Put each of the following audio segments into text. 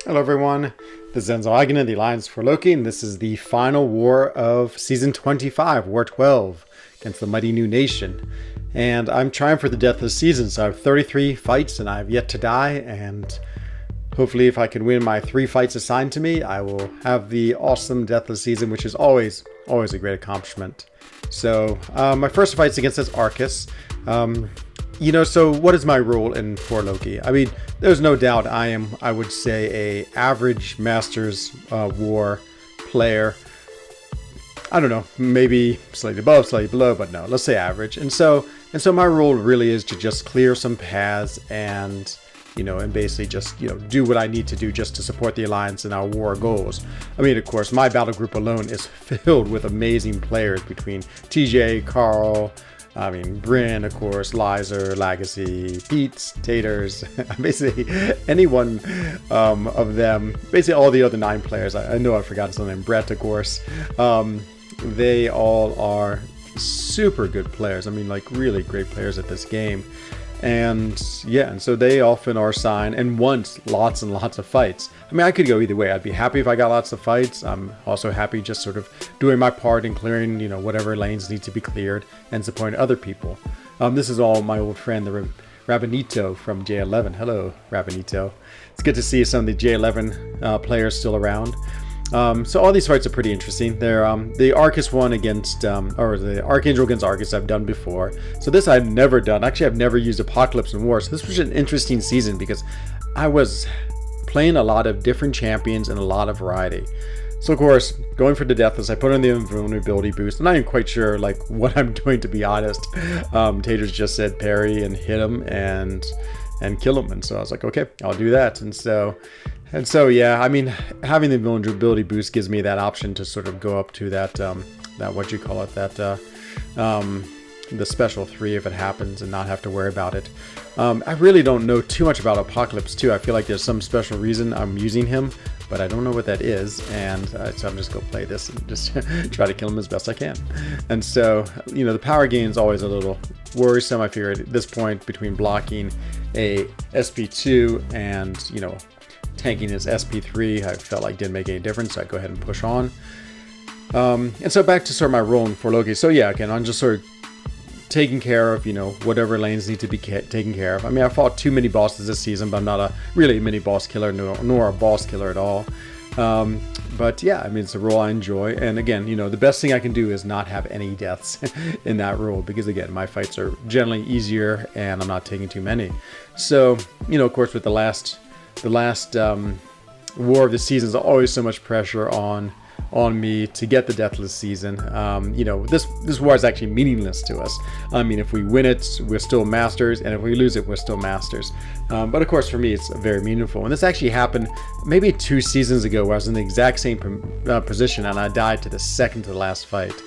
Hello everyone, this is Enzo Eigen of the Alliance for Loki, and this is the final war of Season 25, War 12, against the mighty new nation. And I'm trying for the death of the season, so I have 33 fights and I have yet to die, and hopefully if I can win my 3 fights assigned to me, I will have the awesome death of the season, which is always a great accomplishment. So my first fight's against this Arcus. So what is my role in for Loki? I mean, there's no doubt I would say, a average Masters War player. I don't know, maybe slightly above, slightly below, but no, let's say average. And so my role really is to just clear some paths and basically just, do what I need to do just to support the Alliance and our war goals. I mean, of course, my battle group alone is filled with amazing players between TJ, Carl, Bryn, of course, Lizer, Legacy, Pete, Taters, basically anyone of them, basically all the other 9 players. I know I've forgotten some of them. Brett, of course. They all are super good players. I mean, like really great players at this game. And so they often are assigned and want lots and lots of fights. I mean, I could go either way. I'd be happy if I got lots of fights. I'm also happy just sort of doing my part in clearing, whatever lanes need to be cleared and supporting other people. This is all my old friend, the Rabinito from J11. Hello, Rabinito. It's good to see some of the J11 players still around. So all these fights are pretty interesting. They're the Arcus one against, or the Archangel against Arcus I've done before. So this I've never done. Actually, I've never used Apocalypse in War. So this was an interesting season because I was playing a lot of different champions and a lot of variety. So of course, going for the Deathless, I put on the invulnerability boost. I'm not even quite sure what I'm doing, to be honest. Taters just said parry and hit him and kill him, and so I was like, okay, I'll do that. And so yeah, I mean, having the vulnerability boost gives me that option to sort of go up to that the special 3 if it happens and not have to worry about it. I really don't know too much about Apocalypse 2. I feel like there's some special reason I'm using him, but I don't know what that is, and so I'm just going to play this and just try to kill him as best I can. And so, the power gain is always a little worrisome. I figure at this point, between blocking a SP2 and, tanking his SP3, I felt like didn't make any difference, so I'd go ahead and push on. And so back to sort of my role in for Loki. So yeah, again, I'm just sort of taking care of, whatever lanes need to be taken care of. I mean, I fought too many bosses this season, but I'm not a really mini boss killer, nor a boss killer at all. But yeah, I mean, it's a role I enjoy. And again, the best thing I can do is not have any deaths in that role, because again, my fights are generally easier and I'm not taking too many. So, of course, with the last war of the season, is always so much pressure on me to get the Deathless season. This war is actually meaningless to us. I mean, if we win it, we're still Masters, and if we lose it, we're still Masters. But of course, for me, it's very meaningful. And this actually happened maybe 2 seasons ago, where I was in the exact same position, and I died to the second to the last fight.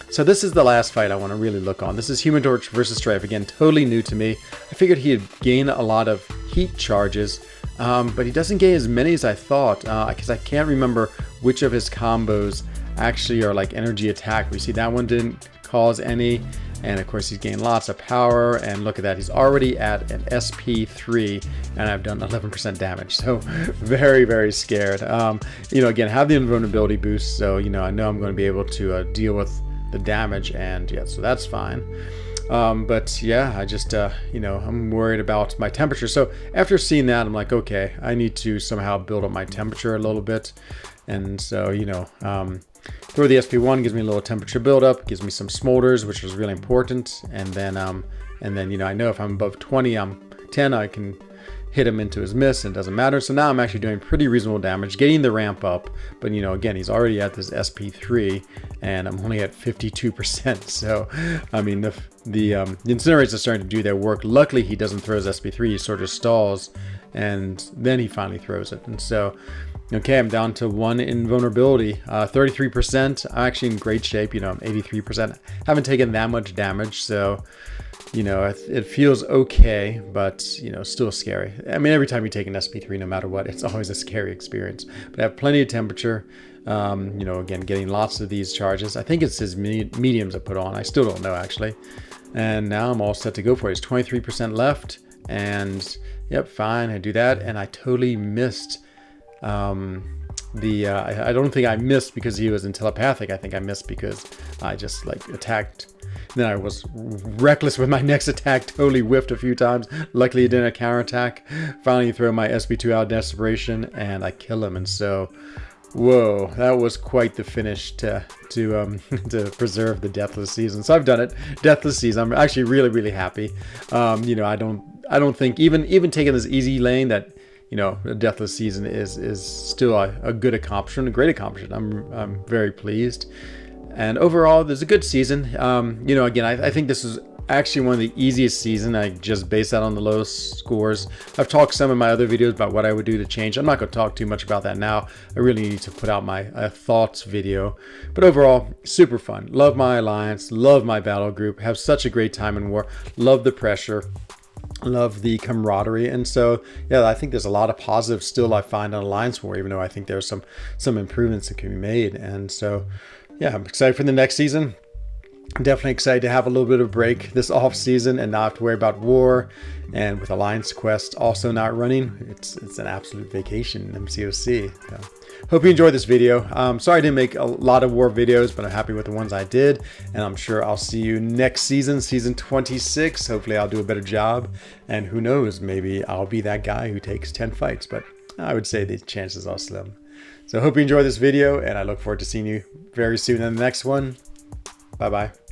So this is the last fight I want to really look on. This is Human Torch versus Strife. Again, totally new to me. I figured he'd gain a lot of heat charges, but he doesn't gain as many as I thought, because I can't remember which of his combos actually are like energy attack. We see that one didn't cause any, and of course he's gained lots of power, and look at that, he's already at an SP3 and I've done 11% damage, so very, very scared. Again, have the invulnerability boost, so I know I'm going to be able to deal with the damage, and yeah, so that's fine. But yeah, I just, I'm worried about my temperature. So after seeing that, I'm like, okay, I need to somehow build up my temperature a little bit. And so, throw the SP1 gives me a little temperature buildup, gives me some smolders, which is really important. And then, I know if I'm above 20, I'm 10, I can hit him into his miss, and it doesn't matter. So now I'm actually doing pretty reasonable damage, getting the ramp up, but again, he's already at this SP3 and I'm only at 52%. So I mean, the incinerators are starting to do their work. Luckily he doesn't throw his SP3, he sort of stalls, and then he finally throws it. And so okay, I'm down to 1 invulnerability, 33%. I'm actually in great shape. I'm 83%. Haven't taken that much damage, so it feels okay, but still scary. I mean, every time you take an SP3, no matter what, it's always a scary experience. But I have plenty of temperature. Again, getting lots of these charges. I think it's his mediums I put on. I still don't know, actually. And now I'm all set to go for it. It's 23% left, and yep, fine. I do that, and I totally missed I don't think I missed because he was in telepathic. I think I missed because I just like attacked. Then I was reckless with my next attack, totally whiffed a few times. Luckily it didn't counterattack. Finally throw my SP2 out desperation and I kill him. And so, whoa, that was quite the finish to preserve the Deathless Season. So I've done it, Deathless Season. I'm actually really happy. You know, I don't think even taking this easy lane that, you know, a Deathless Season is still a good accomplishment, a great accomplishment. I'm very pleased. And overall, there's a good season. You know, again, I think this is actually one of the easiest seasons. I just base that on the low scores. I've talked some in my other videos about what I would do to change. I'm not going to talk too much about that now. I really need to put out my thoughts video. But overall, super fun. Love my alliance. Love my battle group. Have such a great time in war. Love the pressure. Love the camaraderie. And so, yeah, I think there's a lot of positives still I find on Alliance War, even though I think there's some improvements that can be made. And so, yeah, I'm excited for the next season. I'm definitely excited to have a little bit of a break this off season and not have to worry about war. And with Alliance Quest also not running, it's an absolute vacation in MCOC. So, hope you enjoyed this video. Sorry I didn't make a lot of war videos, but I'm happy with the ones I did. And I'm sure I'll see you next season, season 26. Hopefully I'll do a better job. And who knows, maybe I'll be that guy who takes 10 fights. But I would say the chances are slim. So I hope you enjoyed this video, and I look forward to seeing you very soon in the next one. Bye-bye.